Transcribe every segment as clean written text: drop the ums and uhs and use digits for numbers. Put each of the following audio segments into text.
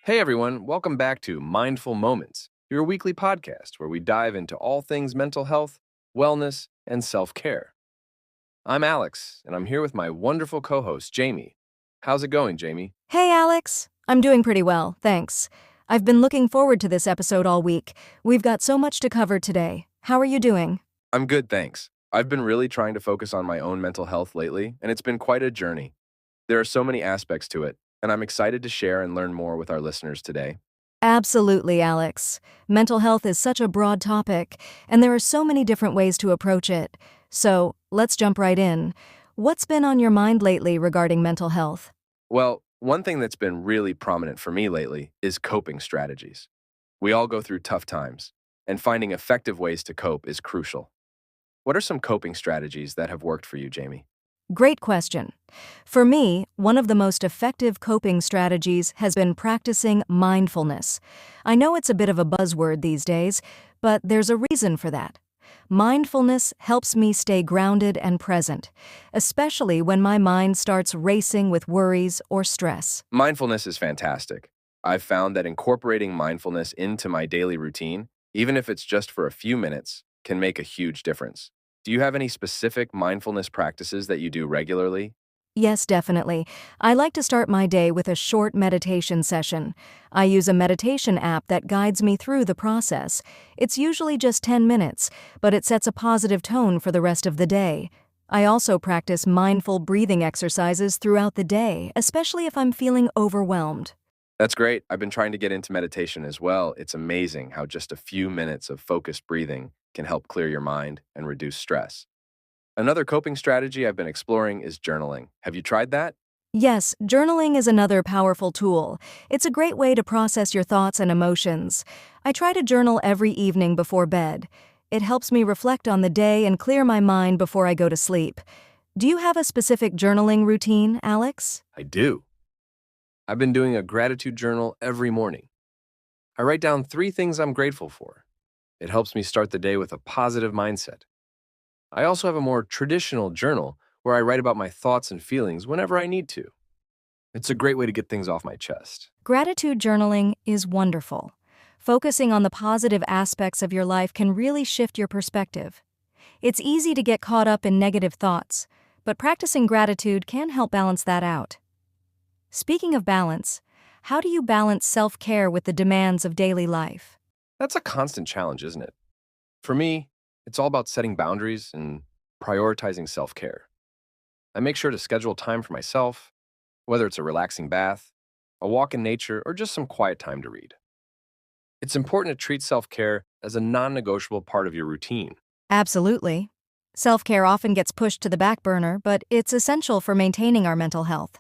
Hey everyone, welcome back to Mindful Moments, your weekly podcast where we dive into all things mental health, wellness, and self care. I'm Alex, and I'm here with my wonderful co host, Jamie. How's it going, Jamie? Hey, Alex. I'm doing pretty well, thanks. I've been looking forward to this episode all week. We've got so much to cover today. How are you doing? I'm good, thanks. I've been really trying to focus on my own mental health lately, and it's been quite a journey. There are so many aspects to it, and I'm excited to share and learn more with our listeners today. Absolutely, Alex. Mental health is such a broad topic, and there are so many different ways to approach it. So, let's jump right in. What's been on your mind lately regarding mental health? Well, one thing that's been really prominent for me lately is coping strategies. We all go through tough times, and finding effective ways to cope is crucial. What are some coping strategies that have worked for you, Jamie? Great question. For me, one of the most effective coping strategies has been practicing mindfulness. I know it's a bit of a buzzword these days, but there's a reason for that. Mindfulness helps me stay grounded and present, especially when my mind starts racing with worries or stress. Mindfulness is fantastic. I've found that incorporating mindfulness into my daily routine, even if it's just for a few minutes, can make a huge difference. Do you have any specific mindfulness practices that you do regularly? Yes, definitely. I like to start my day with a short meditation session. I use a meditation app that guides me through the process. It's usually just 10 minutes, but it sets a positive tone for the rest of the day. I also practice mindful breathing exercises throughout the day, especially if I'm feeling overwhelmed. That's great. I've been trying to get into meditation as well. It's amazing how just a few minutes of focused breathing can help clear your mind and reduce stress. Another coping strategy I've been exploring is journaling. Have you tried that? Yes, journaling is another powerful tool. It's a great way to process your thoughts and emotions. I try to journal every evening before bed. It helps me reflect on the day and clear my mind before I go to sleep. Do you have a specific journaling routine, Alex? I do. I've been doing a gratitude journal every morning. I write down 3 things I'm grateful for. It helps me start the day with a positive mindset. I also have a more traditional journal where I write about my thoughts and feelings whenever I need to. It's a great way to get things off my chest. Gratitude journaling is wonderful. Focusing on the positive aspects of your life can really shift your perspective. It's easy to get caught up in negative thoughts, but practicing gratitude can help balance that out. Speaking of balance, how do you balance self-care with the demands of daily life? That's a constant challenge, isn't it? For me, it's all about setting boundaries and prioritizing self care. I make sure to schedule time for myself, whether it's a relaxing bath, a walk in nature, or just some quiet time to read. It's important to treat self care as a non negotiable part of your routine. Absolutely. Self-care often gets pushed to the back burner, but it's essential for maintaining our mental health.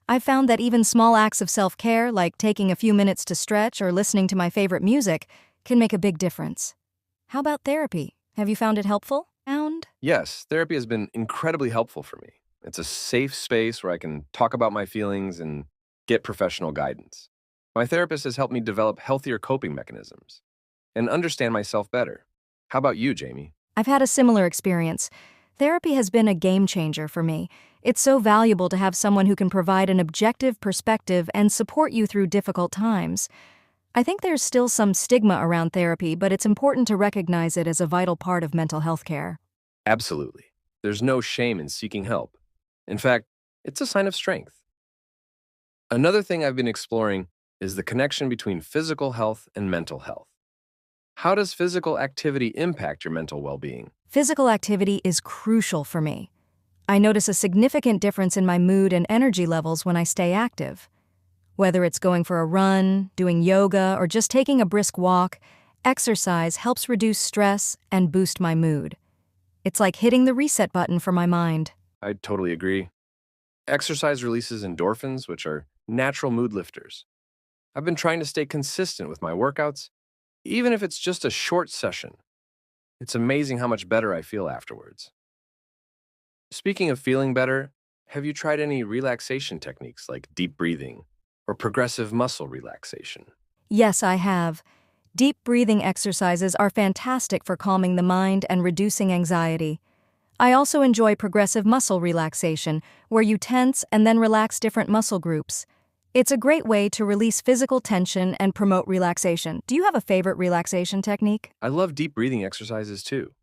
I've found that even small acts of self-care, like taking a few minutes to stretch or listening to my favorite music, can make a big difference. How about therapy? Have you found it helpful? Yes, therapy has been incredibly helpful for me. It's a safe space where I can talk about my feelings and get professional guidance. My therapist has helped me develop healthier coping mechanisms and understand myself better. How about you, Jamie? I've had a similar experience. Therapy has been a game changer for me. It's so valuable to have someone who can provide an objective perspective and support you through difficult times. I think there's still some stigma around therapy, but it's important to recognize it as a vital part of mental health care. Absolutely. There's no shame in seeking help. In fact, it's a sign of strength. Another thing I've been exploring is the connection between physical health and mental health. How does physical activity impact your mental well being? Physical activity is crucial for me. I notice a significant difference in my mood and energy levels when I stay active. Whether it's going for a run, doing yoga, or just taking a brisk walk, exercise helps reduce stress and boost my mood. It's like hitting the reset button for my mind. I totally agree. Exercise releases endorphins, which are natural mood lifters. I've been trying to stay consistent with my workouts, even if it's just a short session. It's amazing how much better I feel afterwards. Speaking of feeling better, have you tried any relaxation techniques like deep breathing or progressive muscle relaxation? Yes, I have. Deep breathing exercises are fantastic for calming the mind and reducing anxiety. I also enjoy progressive muscle relaxation, where you tense and then relax different muscle groups. It's a great way to release physical tension and promote relaxation. Do you have a favorite relaxation technique? I love deep breathing exercises too.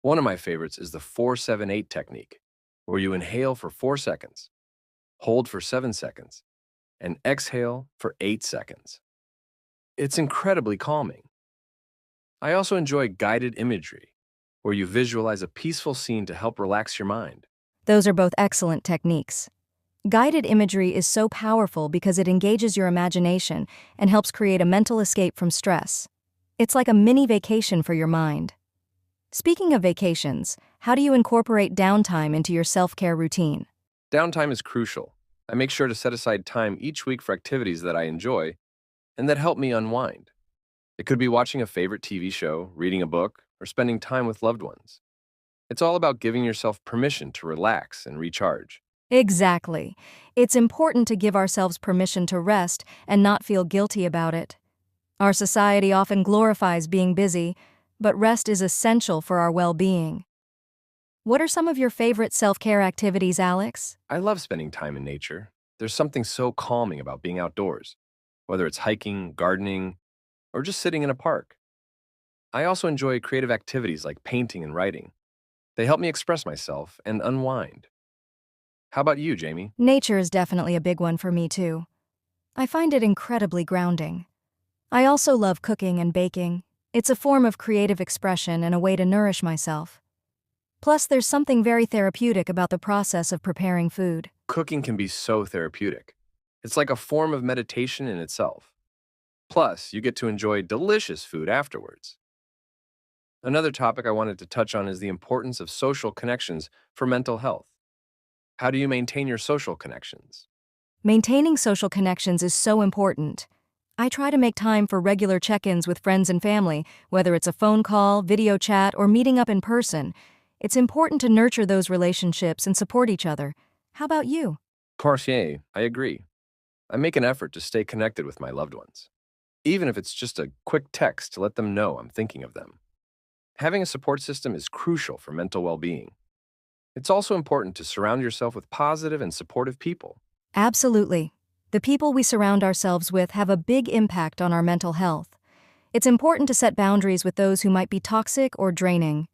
One of my favorites is the 4-7-8 technique, where you inhale for 4 seconds, hold for 7 seconds, and exhale for 8 seconds. It's incredibly calming. I also enjoy guided imagery, where you visualize a peaceful scene to help relax your mind. Those are both excellent techniques. Guided imagery is so powerful because it engages your imagination and helps create a mental escape from stress. It's like a mini vacation for your mind. Speaking of vacations, how do you incorporate downtime into your self-care routine? Downtime is crucial. I make sure to set aside time each week for activities that I enjoy and that help me unwind. It could be watching a favorite TV show, reading a book, or spending time with loved ones. It's all about giving yourself permission to relax and recharge. Exactly. It's important to give ourselves permission to rest and not feel guilty about it. Our society often glorifies being busy, but rest is essential for our well-being. What are some of your favorite self-care activities, Alex? I love spending time in nature. There's something so calming about being outdoors, whether it's hiking, gardening, or just sitting in a park. I also enjoy creative activities like painting and writing. They help me express myself and unwind. How about you, Jamie? Nature is definitely a big one for me, too. I find it incredibly grounding. I also love cooking and baking. It's a form of creative expression and a way to nourish myself. Plus, there's something very therapeutic about the process of preparing food. Cooking can be so therapeutic. It's like a form of meditation in itself. Plus, you get to enjoy delicious food afterwards. Another topic I wanted to touch on is the importance of social connections for mental health. How do you maintain your social connections? Maintaining social connections is so important. I try to make time for regular check-ins with friends and family, whether it's a phone call, video chat, or meeting up in person. It's important to nurture those relationships and support each other. How about you? Corsier, I agree. I make an effort to stay connected with my loved ones, even if it's just a quick text to let them know I'm thinking of them. Having a support system is crucial for mental well-being. It's also important to surround yourself with positive and supportive people. Absolutely. The people we surround ourselves with have a big impact on our mental health. It's important to set boundaries with those who might be toxic or draining.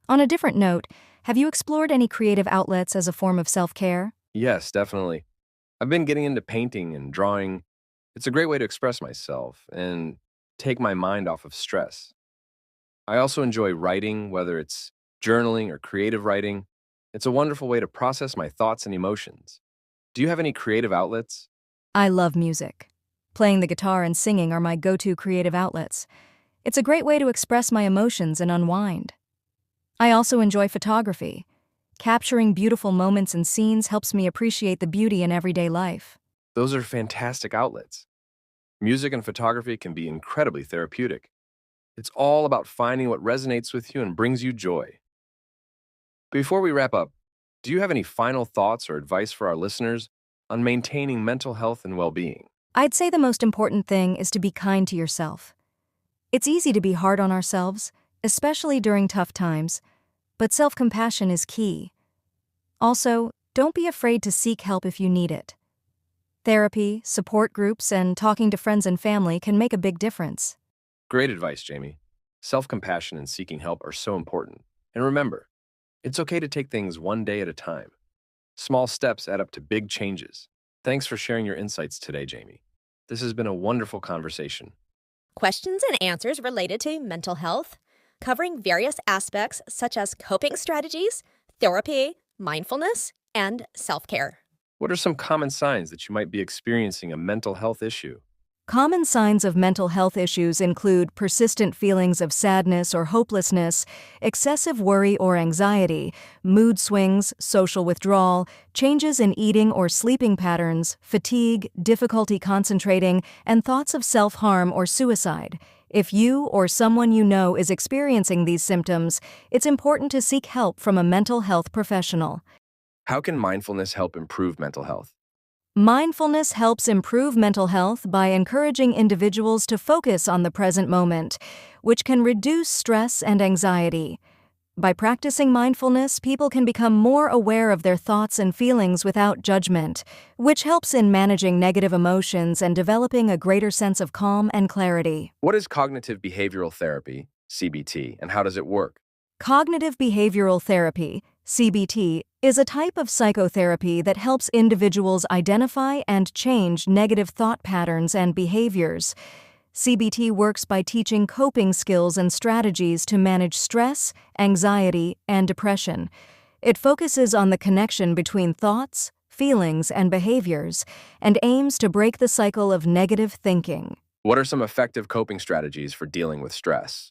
On a different note, have you explored any creative outlets as a form of self-care? Yes, definitely. I've been getting into painting and drawing. It's a great way to express myself and take my mind off of stress. I also enjoy writing, whether it's journaling or creative writing. It's a wonderful way to process my thoughts and emotions. Do you have any creative outlets? I love music. Playing the guitar and singing are my go-to creative outlets. It's a great way to express my emotions and unwind. I also enjoy photography. Capturing beautiful moments and scenes helps me appreciate the beauty in everyday life. Those are fantastic outlets. Music and photography can be incredibly therapeutic. It's all about finding what resonates with you and brings you joy. Before we wrap up, do you have any final thoughts or advice for our listeners on maintaining mental health and well-being? I'd say the most important thing is to be kind to yourself. It's easy to be hard on ourselves, especially during tough times, but self-compassion is key. Also, don't be afraid to seek help if you need it. Therapy, support groups, and talking to friends and family can make a big difference. Great advice, Jamie. Self-compassion and seeking help are so important. And remember, it's okay to take things one day at a time. Small steps add up to big changes. Thanks for sharing your insights today, Jamie. This has been a wonderful conversation. Questions and answers related to mental health, covering various aspects such as coping strategies, therapy, mindfulness, and self-care. What are some common signs that you might be experiencing a mental health issue? Common signs of mental health issues include persistent feelings of sadness or hopelessness, excessive worry or anxiety, mood swings, social withdrawal, changes in eating or sleeping patterns, fatigue, difficulty concentrating, and thoughts of self-harm or suicide. If you or someone you know is experiencing these symptoms, it's important to seek help from a mental health professional. How can mindfulness help improve mental health? Mindfulness helps improve mental health by encouraging individuals to focus on the present moment, which can reduce stress and anxiety. By practicing mindfulness, people can become more aware of their thoughts and feelings without judgment, which helps in managing negative emotions and developing a greater sense of calm and clarity. What is cognitive behavioral therapy, CBT, and how does it work? Cognitive behavioral therapy, CBT, is a type of psychotherapy that helps individuals identify and change negative thought patterns and behaviors. CBT works by teaching coping skills and strategies to manage stress, anxiety, and depression. It focuses on the connection between thoughts, feelings, and behaviors, and aims to break the cycle of negative thinking. What are some effective coping strategies for dealing with stress?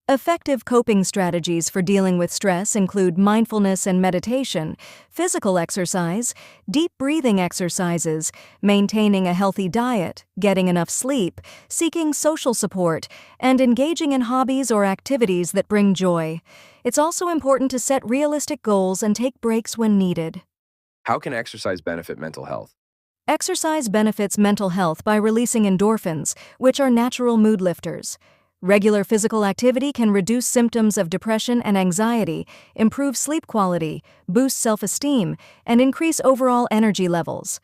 Effective coping strategies for dealing with stress include mindfulness and meditation, physical exercise, deep breathing exercises, maintaining a healthy diet, getting enough sleep, seeking social support, and engaging in hobbies or activities that bring joy. It's also important to set realistic goals and take breaks when needed. How can exercise benefit mental health? Exercise benefits mental health by releasing endorphins, which are natural mood lifters. Regular physical activity can reduce symptoms of depression and anxiety, improve sleep quality, boost self-esteem, and increase overall energy levels.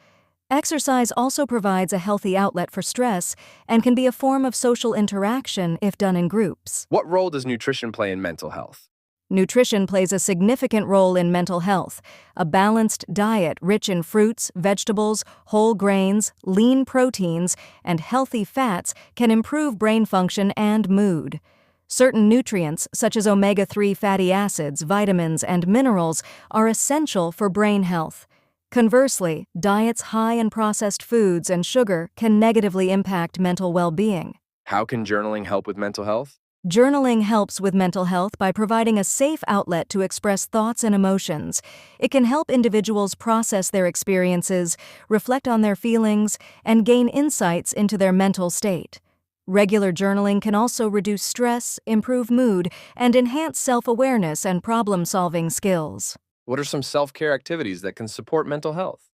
Exercise also provides a healthy outlet for stress and can be a form of social interaction if done in groups. What role does nutrition play in mental health? Nutrition plays a significant role in mental health. A balanced diet rich in fruits, vegetables, whole grains, lean proteins, and healthy fats can improve brain function and mood. Certain nutrients, such as omega-3 fatty acids, vitamins, and minerals, are essential for brain health. Conversely, diets high in processed foods and sugar can negatively impact mental well-being. How can journaling help with mental health? Journaling helps with mental health by providing a safe outlet to express thoughts and emotions. It can help individuals process their experiences, reflect on their feelings, and gain insights into their mental state. Regular journaling can also reduce stress, improve mood, and enhance self-awareness and problem-solving skills. What are some self-care activities that can support mental health?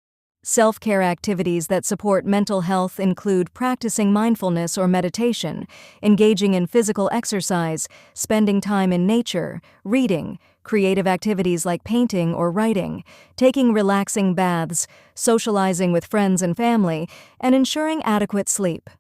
Self-care activities that support mental health include practicing mindfulness or meditation, engaging in physical exercise, spending time in nature, reading, creative activities like painting or writing, taking relaxing baths, socializing with friends and family, and ensuring adequate sleep.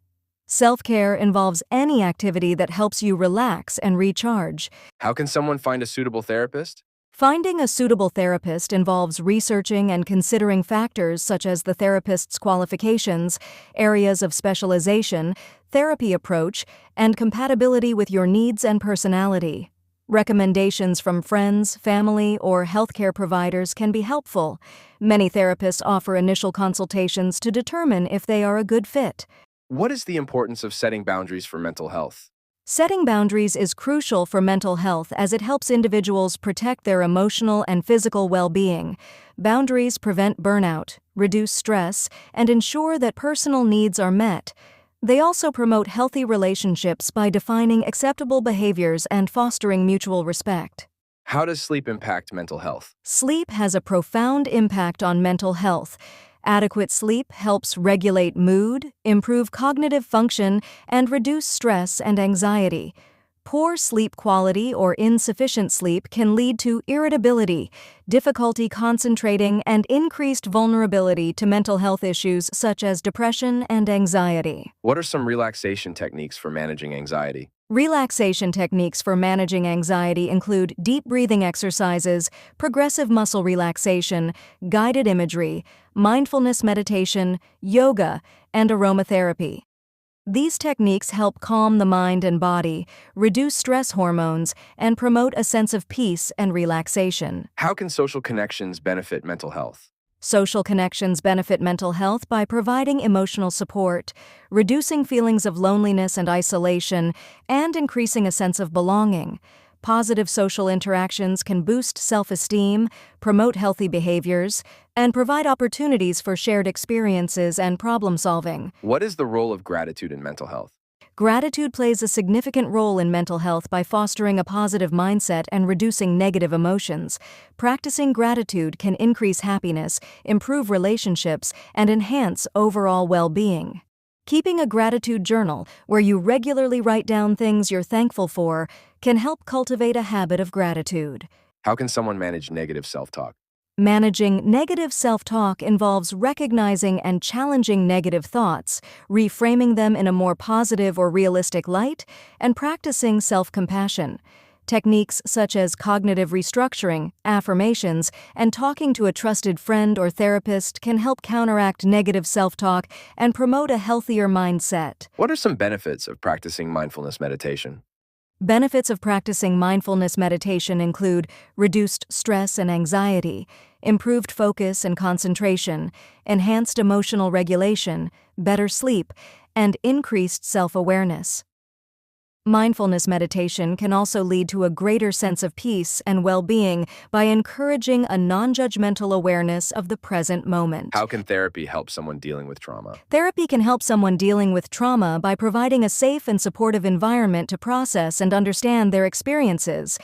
Self-care involves any activity that helps you relax and recharge. How can someone find a suitable therapist? Finding a suitable therapist involves researching and considering factors such as the therapist's qualifications, areas of specialization, therapy approach, and compatibility with your needs and personality. Recommendations from friends, family, or healthcare providers can be helpful. Many therapists offer initial consultations to determine if they are a good fit. What is the importance of setting boundaries for mental health? Setting boundaries is crucial for mental health as it helps individuals protect their emotional and physical well-being. Boundaries prevent burnout, reduce stress, and ensure that personal needs are met. They also promote healthy relationships by defining acceptable behaviors and fostering mutual respect. How does sleep impact mental health? Sleep has a profound impact on mental health. Adequate sleep helps regulate mood, improve cognitive function, and reduce stress and anxiety. Poor sleep quality or insufficient sleep can lead to irritability, difficulty concentrating, and increased vulnerability to mental health issues such as depression and anxiety. What are some relaxation techniques for managing anxiety? Relaxation techniques for managing anxiety include deep breathing exercises, progressive muscle relaxation, guided imagery, mindfulness meditation, yoga, and aromatherapy. These techniques help calm the mind and body, reduce stress hormones, and promote a sense of peace and relaxation. How can social connections benefit mental health? Social connections benefit mental health by providing emotional support, reducing feelings of loneliness and isolation, and increasing a sense of belonging. Positive social interactions can boost self-esteem, promote healthy behaviors, and provide opportunities for shared experiences and problem-solving. What is the role of gratitude in mental health? Gratitude plays a significant role in mental health by fostering a positive mindset and reducing negative emotions. Practicing gratitude can increase happiness, improve relationships, and enhance overall well-being. Keeping a gratitude journal, where you regularly write down things you're thankful for, can help cultivate a habit of gratitude. How can someone manage negative self-talk? Managing negative self-talk involves recognizing and challenging negative thoughts, reframing them in a more positive or realistic light, and practicing self-compassion. Techniques such as cognitive restructuring, affirmations, and talking to a trusted friend or therapist can help counteract negative self-talk and promote a healthier mindset. What are some benefits of practicing mindfulness meditation? Benefits of practicing mindfulness meditation include reduced stress and anxiety, improved focus and concentration, enhanced emotional regulation, better sleep, and increased self-awareness. Mindfulness meditation can also lead to a greater sense of peace and well-being by encouraging a non-judgmental awareness of the present moment. How can therapy help someone dealing with trauma? Therapy can help someone dealing with trauma by providing a safe and supportive environment to process and understand their experiences.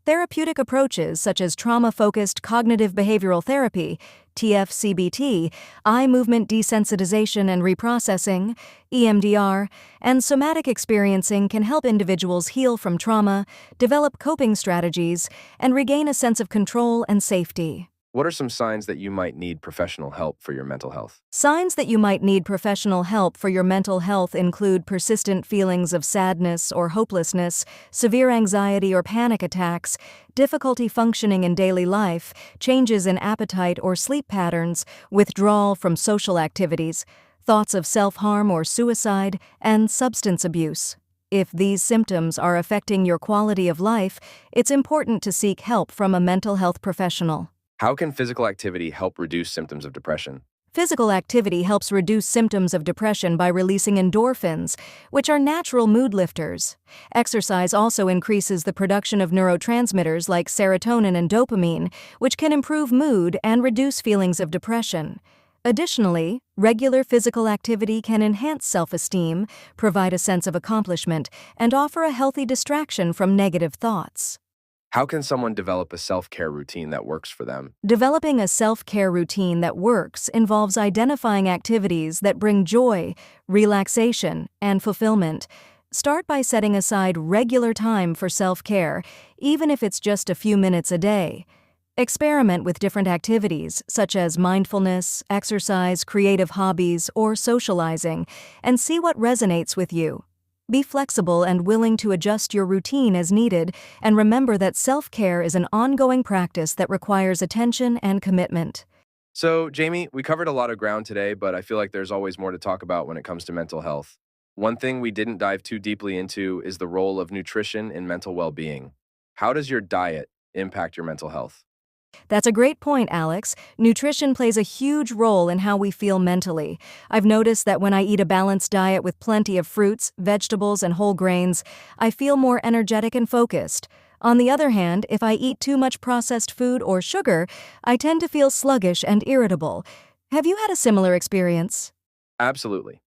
Therapeutic approaches such as trauma-focused cognitive behavioral therapy, TFCBT, eye movement desensitization and reprocessing, EMDR, and somatic experiencing can help individuals heal from trauma, develop coping strategies, and regain a sense of control and safety. What are some signs that you might need professional help for your mental health? Signs that you might need professional help for your mental health include persistent feelings of sadness or hopelessness, severe anxiety or panic attacks, difficulty functioning in daily life, changes in appetite or sleep patterns, withdrawal from social activities, thoughts of self-harm or suicide, and substance abuse. If these symptoms are affecting your quality of life, it's important to seek help from a mental health professional. How can physical activity help reduce symptoms of depression? Physical activity helps reduce symptoms of depression by releasing endorphins, which are natural mood lifters. Exercise also increases the production of neurotransmitters like serotonin and dopamine, which can improve mood and reduce feelings of depression. Additionally, regular physical activity can enhance self-esteem, provide a sense of accomplishment, and offer a healthy distraction from negative thoughts. How can someone develop a self-care routine that works for them? Developing a self-care routine that works involves identifying activities that bring joy, relaxation, and fulfillment. Start by setting aside regular time for self-care, even if it's just a few minutes a day. Experiment with different activities, such as mindfulness, exercise, creative hobbies, or socializing, and see what resonates with you. Be flexible and willing to adjust your routine as needed, and remember that self-care is an ongoing practice that requires attention and commitment. So, Jamie, we covered a lot of ground today, but I feel like there's always more to talk about when it comes to mental health. One thing we didn't dive too deeply into is the role of nutrition in mental well-being. How does your diet impact your mental health? That's a great point, Alex. Nutrition plays a huge role in how we feel mentally. I've noticed that when I eat a balanced diet with plenty of fruits, vegetables, and whole grains, I feel more energetic and focused. On the other hand, if I eat too much processed food or sugar, I tend to feel sluggish and irritable. Have you had a similar experience? Absolutely.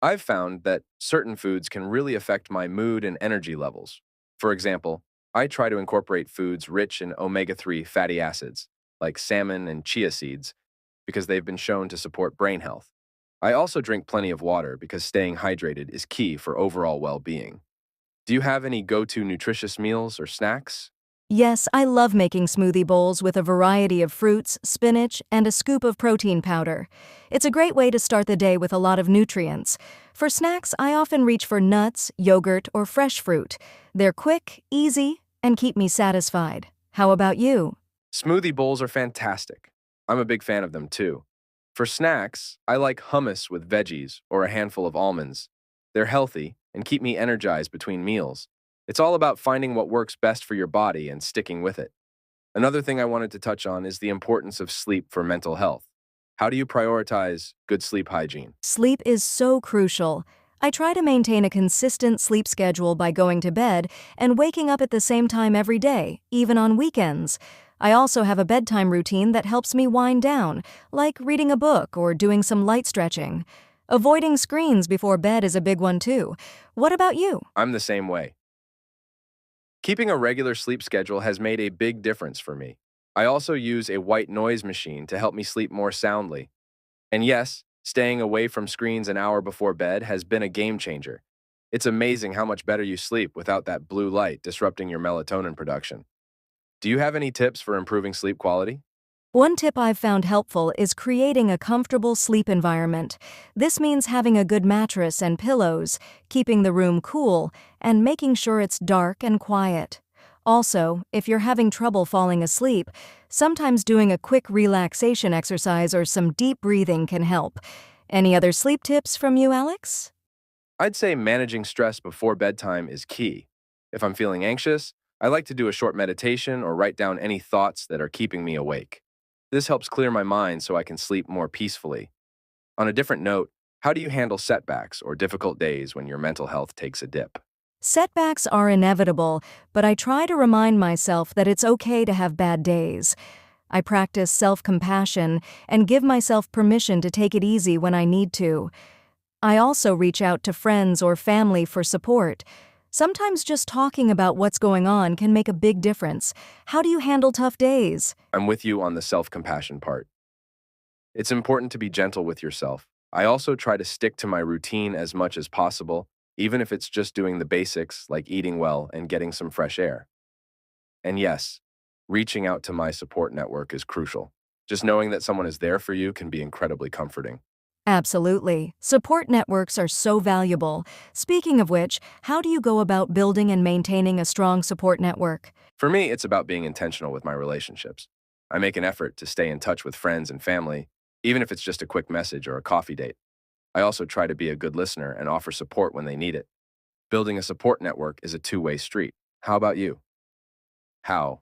I've found that certain foods can really affect my mood and energy levels. For example, I try to incorporate foods rich in omega-3 fatty acids, like salmon and chia seeds, because they've been shown to support brain health. I also drink plenty of water because staying hydrated is key for overall well-being. Do you have any go-to nutritious meals or snacks? Yes, I love making smoothie bowls with a variety of fruits, spinach, and a scoop of protein powder. It's a great way to start the day with a lot of nutrients. For snacks, I often reach for nuts, yogurt, or fresh fruit. They're quick, easy, and keep me satisfied. How about you? Smoothie bowls are fantastic. I'm a big fan of them too. For snacks, I like hummus with veggies or a handful of almonds. They're healthy and keep me energized between meals. It's all about finding what works best for your body and sticking with it. Another thing I wanted to touch on is the importance of sleep for mental health. How do you prioritize good sleep hygiene? Sleep is so crucial. I try to maintain a consistent sleep schedule by going to bed and waking up at the same time every day, even on weekends. I also have a bedtime routine that helps me wind down, like reading a book or doing some light stretching. Avoiding screens before bed is a big one too. What about you? I'm the same way. Keeping a regular sleep schedule has made a big difference for me. I also use a white noise machine to help me sleep more soundly. And yes, staying away from screens an hour before bed has been a game changer. It's amazing how much better you sleep without that blue light disrupting your melatonin production. Do you have any tips for improving sleep quality? One tip I've found helpful is creating a comfortable sleep environment. This means having a good mattress and pillows, keeping the room cool, and making sure it's dark and quiet. Also, if you're having trouble falling asleep, sometimes doing a quick relaxation exercise or some deep breathing can help. Any other sleep tips from you, Alex? I'd say managing stress before bedtime is key. If I'm feeling anxious, I like to do a short meditation or write down any thoughts that are keeping me awake. This helps clear my mind so I can sleep more peacefully. On a different note, how do you handle setbacks or difficult days when your mental health takes a dip? Setbacks are inevitable, but I try to remind myself that it's okay to have bad days. I practice self-compassion and give myself permission to take it easy when I need to. I also reach out to friends or family for support. Sometimes just talking about what's going on can make a big difference. How do you handle tough days? I'm with you on the self-compassion part. It's important to be gentle with yourself. I also try to stick to my routine as much as possible, even if it's just doing the basics like eating well and getting some fresh air. And yes, reaching out to my support network is crucial. Just knowing that someone is there for you can be incredibly comforting. Absolutely. Support networks are so valuable. Speaking of which, how do you go about building and maintaining a strong support network? For me, it's about being intentional with my relationships. I make an effort to stay in touch with friends and family, even if it's just a quick message or a coffee date. I also try to be a good listener and offer support when they need it. Building a support network is a two-way street. How about you? How